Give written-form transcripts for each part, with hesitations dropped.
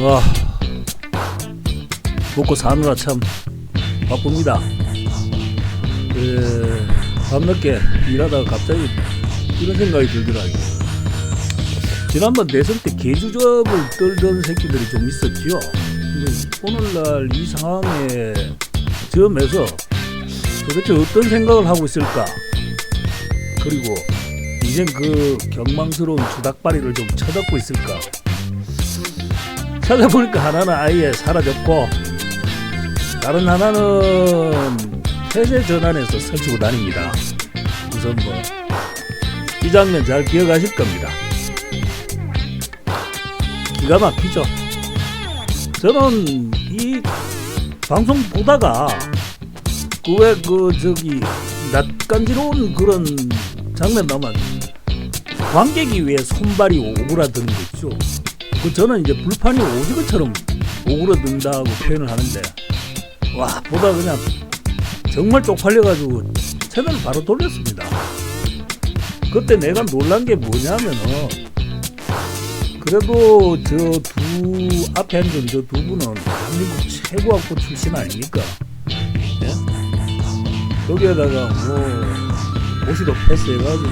아, 먹고 사느라 참 바쁩니다. 밤늦게 일하다가 갑자기 이런 생각이 들더라고요. 지난번 대선 때 개주접을 떨던 새끼들이 좀 있었지요. 근데 오늘날 이 상황에 점에서 도대체 어떤 생각을 하고 있을까? 그리고 이젠 그 경망스러운 주닥발이를 좀 쳐닫고 있을까? 찾아보니까 하나는 아예 사라졌고 다른 하나는 폐쇄 전환해서 설치고 다닙니다. 우선 이 장면 잘 기억하실 겁니다. 기가 막히죠. 저는 이 방송 보다가 낯간지러운 그런 장면 나오면 관객이 왜 손발이 오그라드는 거 있죠. 저는 이제 불판이 오징어처럼 오그라든다고 표현을 하는데, 와, 보다 그냥 정말 쪽팔려가지고 채널을 바로 돌렸습니다. 그때 내가 놀란 게 뭐냐면은, 그래도 앞에 앉은 저 두 분은 대한민국 최고 학부 출신 아닙니까? 예? 거기에다가 모시도 패스해가지고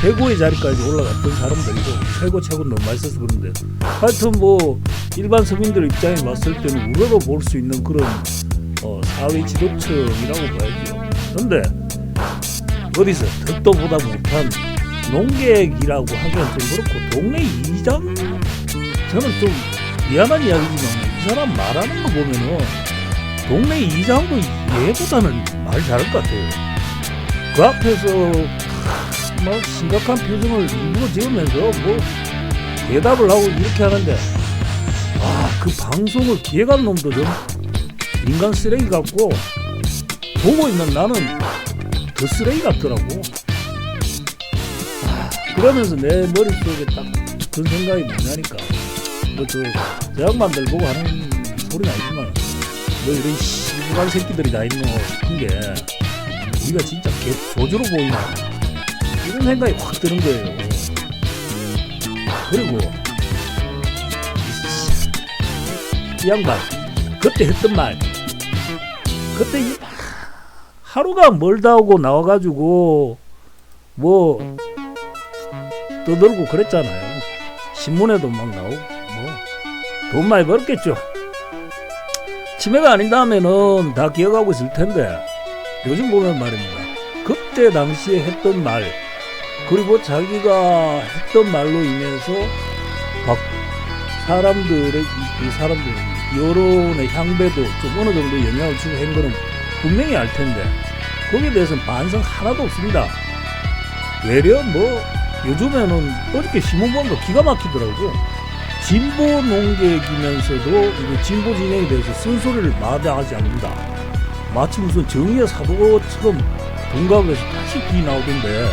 최고의 자리까지 올라갔던 사람들이고, 최고 너무 많이 써서 그런데, 하여튼 일반 서민들 입장에 봤을 때는 우러러 볼 수 있는 그런 사회 지도층이라고 봐야죠. 그런데 어디서 듣도 보다 못한 농객이라고 하기엔 좀 그렇고, 동네 이장, 저는 좀 미안한 이야기지만 이 사람 말하는 거 보면은 동네 이장도 얘보다는 말 잘할 것 같아요. 그 앞에서 심각한 표정을 일부러 지으면서 대답을 하고 이렇게 하는데, 그 방송을 기획한 놈도 좀 인간 쓰레기 같고, 보고 있는 나는 더 쓰레기 같더라고. 그러면서 내 머릿속에 딱 든 생각이 뭐냐니까, 저 양반들 보고 하는 소리는 아니지만 이런 시부간 새끼들이 다 있노 싶은 게, 우리가 진짜 조주로 보이나 이런 생각이 확 드는 거예요. 그리고 이 양반 그때 했던 말, 그때 하루가 멀다 하고 나와가지고 떠들고 그랬잖아요. 신문에도 막 나오고 돈 많이 벌었겠죠. 치매가 아니다 하면은 다 기억하고 있을 텐데, 요즘 보면 말입니다, 그때 당시에 했던 말, 그리고 자기가 했던 말로 인해서 사람들의 여론의 향배도 좀 어느 정도 영향을 주고 한 거는 분명히 알 텐데, 거기에 대해서는 반성 하나도 없습니다. 외려 요즘에는 어저께 신문 보는 거 기가 막히더라고. 진보 농객이면서도 진보 진영에 대해서 쓴소리를 마다하지 않는다. 마치 무슨 정의의 사도처럼 동갑에서 다시 비 나오던데,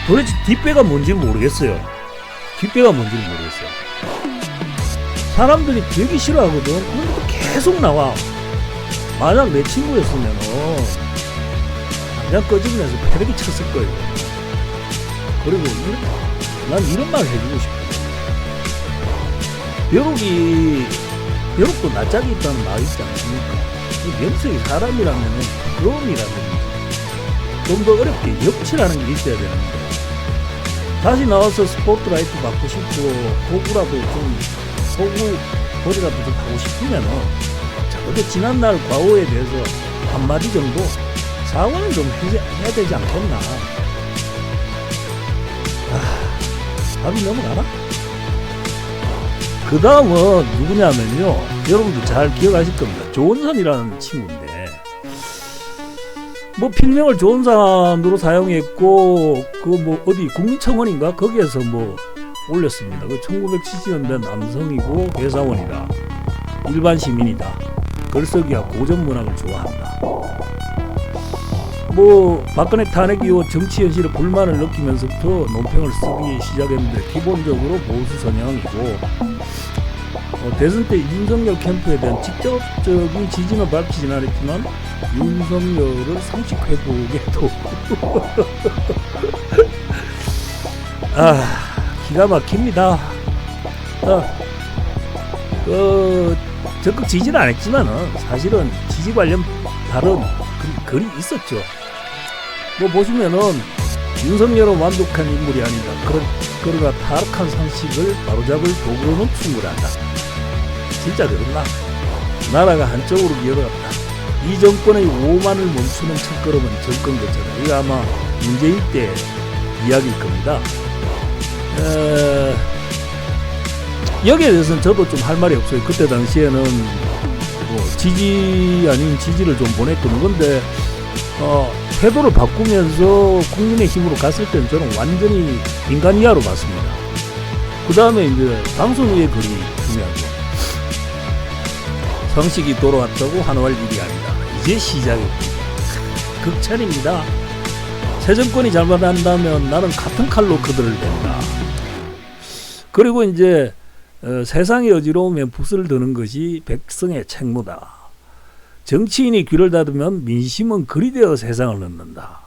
도대체 뒷배가 뭔지는 모르겠어요. 사람들이 되게 싫어하거든. 그런데 계속 나와. 만약 내 친구였으면 당장 꺼지면서 패대기 쳤을 거예요. 그리고 난 이런 말 해주고 싶어. 벼룩도 낯짝이 있다는 말이 있지 않습니까? 명색이 사람이라면 부러움이라면 좀 더 어렵게 역치라는 게 있어야 되는데, 다시 나와서 스포트라이트 받고 싶고 호구 보리라도 좀 하고 싶으면은 적어도 지난날 과오에 대해서 한마디 정도 사과는 좀 해야 되지 않겠나. 답이 넘어가나? 그 다음은 누구냐면요, 여러분들 잘 기억하실 겁니다. 조은선이라는 친구인데, 필명을 조은선으로 사용했고, 어디 국민청원인가 거기에서 올렸습니다. 1970년대 남성이고 회사원이다, 일반 시민이다, 글쓰기와 고전 문학을 좋아한다. 박근혜 탄핵 이후 정치 현실에 불만을 느끼면서부터 논평을 쓰기 시작했는데, 기본적으로 보수 성향이고, 대선 때 윤석열 캠프에 대한 직접적인 지지는 밝히진 않았지만 윤석열을 상식 회복에도 기가 막힙니다. 적극 지지는 안 했지만은 사실은 지지 관련 다른 글이 있었죠. 뭐 보시면은 윤석열은 완벽한 인물이 아니다. 그러나 타락한 상식을 바로잡을 도구는 충분하다. 진짜 그렇나? 나라가 한쪽으로 기어갔다. 이 정권의 오만을 멈추는 첫걸음은 정권 교체다. 이거 아마 문재인 때 이야기일 겁니다. 여기에 대해서는 저도 좀 할 말이 없어요. 그때 당시에는 뭐 지지 아닌 지지를 좀 보냈거든요. 근데 태도를 바꾸면서 국민의힘으로 갔을 때는 저는 완전히 인간 이하로 봤습니다. 그 다음에 이제 당선 후의 글이 중요하죠. 상식이 돌아왔다고 환호할 일이 아니다. 이제 시작입니다. 극찬입니다. 새 정권이 잘못한다면 나는 같은 칼로 그들을 댄다. 그리고 이제 세상이 어지러우면 붓을 드는 것이 백성의 책무다. 정치인이 귀를 닫으면 민심은 글이 되어 세상을 넣는다.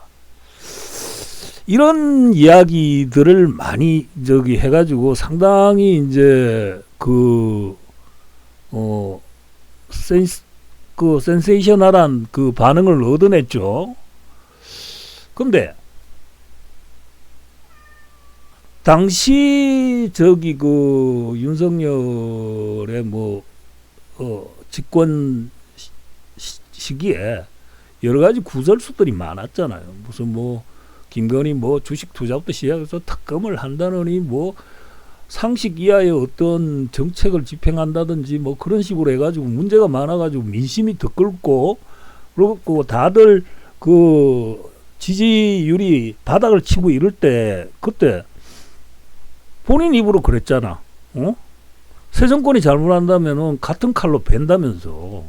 이런 이야기들을 많이 해가지고 상당히 이제 센세이셔널한 그 반응을 얻어냈죠. 근데 당시 윤석열의 집권 시기에 여러 가지 구설수들이 많았잖아요. 무슨 김건희 주식 투자부터 시작해서 특검을 한다느니 상식 이하의 어떤 정책을 집행한다든지 그런 식으로 해가지고 문제가 많아가지고 민심이 더 끓고, 그리고 다들 지지율이 바닥을 치고 이럴 때 그때 본인 입으로 그랬잖아. 새 정권이 잘못한다면은 같은 칼로 벤다면서.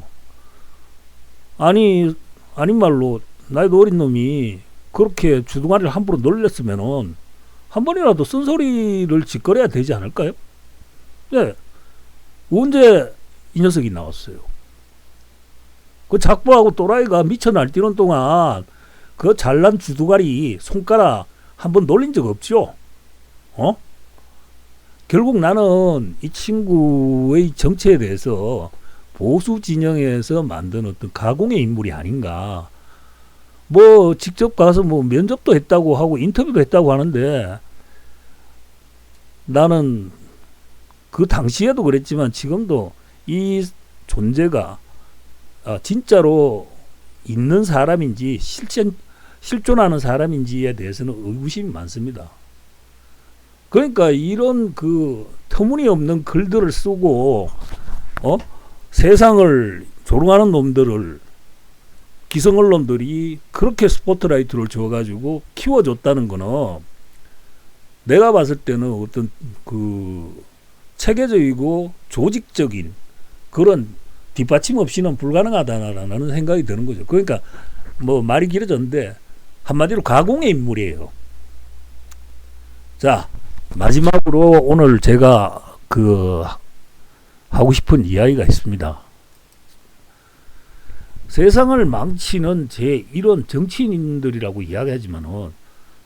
아닌 말로 나이도 어린 놈이 그렇게 주둥아리를 함부로 놀렸으면은 한 번이라도 쓴소리를 짓거려야 되지 않을까요? 네. 언제 이 녀석이 나왔어요? 그 작부하고 또라이가 미쳐 날뛰는 동안 그 잘난 주둥아리 손가락 한 번 놀린 적 없죠? 결국 나는 이 친구의 정체에 대해서 보수 진영에서 만든 어떤 가공의 인물이 아닌가. 직접 가서 면접도 했다고 하고 인터뷰도 했다고 하는데, 나는 그 당시에도 그랬지만 지금도 이 존재가 진짜로 있는 사람인지 실존하는 사람인지에 대해서는 의구심이 많습니다. 그러니까 이런 터무니없는 글들을 쓰고 세상을 조롱하는 놈들을 기성 언론들이 그렇게 스포트라이트를 줘가지고 키워줬다는 거는 내가 봤을 때는 어떤 체계적이고 조직적인 그런 뒷받침 없이는 불가능하다라는 생각이 드는 거죠. 그러니까 말이 길어졌는데 한마디로 가공의 인물이에요. 자, 마지막으로 오늘 제가 하고 싶은 이야기가 있습니다. 세상을 망치는 이런 정치인들이라고 이야기하지만은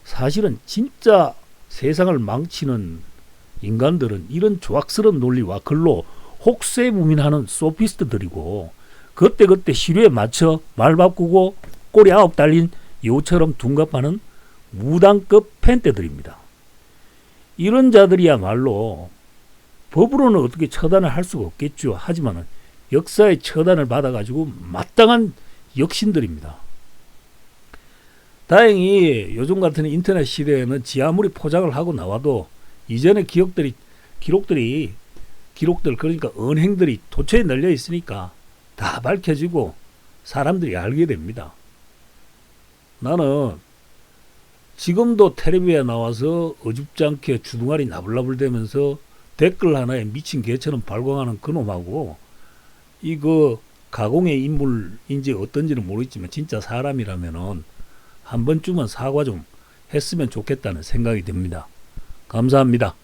사실은 진짜 세상을 망치는 인간들은 이런 조악스러운 논리와 글로 혹세무민하는 소피스트들이고, 그때 시류에 맞춰 말 바꾸고 꼬리 9 달린 여우처럼 둔갑하는 무당급 펜대들입니다. 이런 자들이야말로 법으로는 어떻게 처단을 할 수가 없겠죠. 하지만 역사의 처단을 받아가지고 마땅한 역신들입니다. 다행히 요즘 같은 인터넷 시대에는 지 아무리 포장을 하고 나와도 이전의 기록들 그러니까 언행들이 도처에 널려 있으니까 다 밝혀지고 사람들이 알게 됩니다. 나는 지금도 텔레비에 나와서 어줍지 않게 주둥아리 나불나불대면서 댓글 하나에 미친 개처럼 발광하는 그놈하고 가공의 인물인지 어떤지는 모르겠지만 진짜 사람이라면은 한 번쯤은 사과 좀 했으면 좋겠다는 생각이 듭니다. 감사합니다.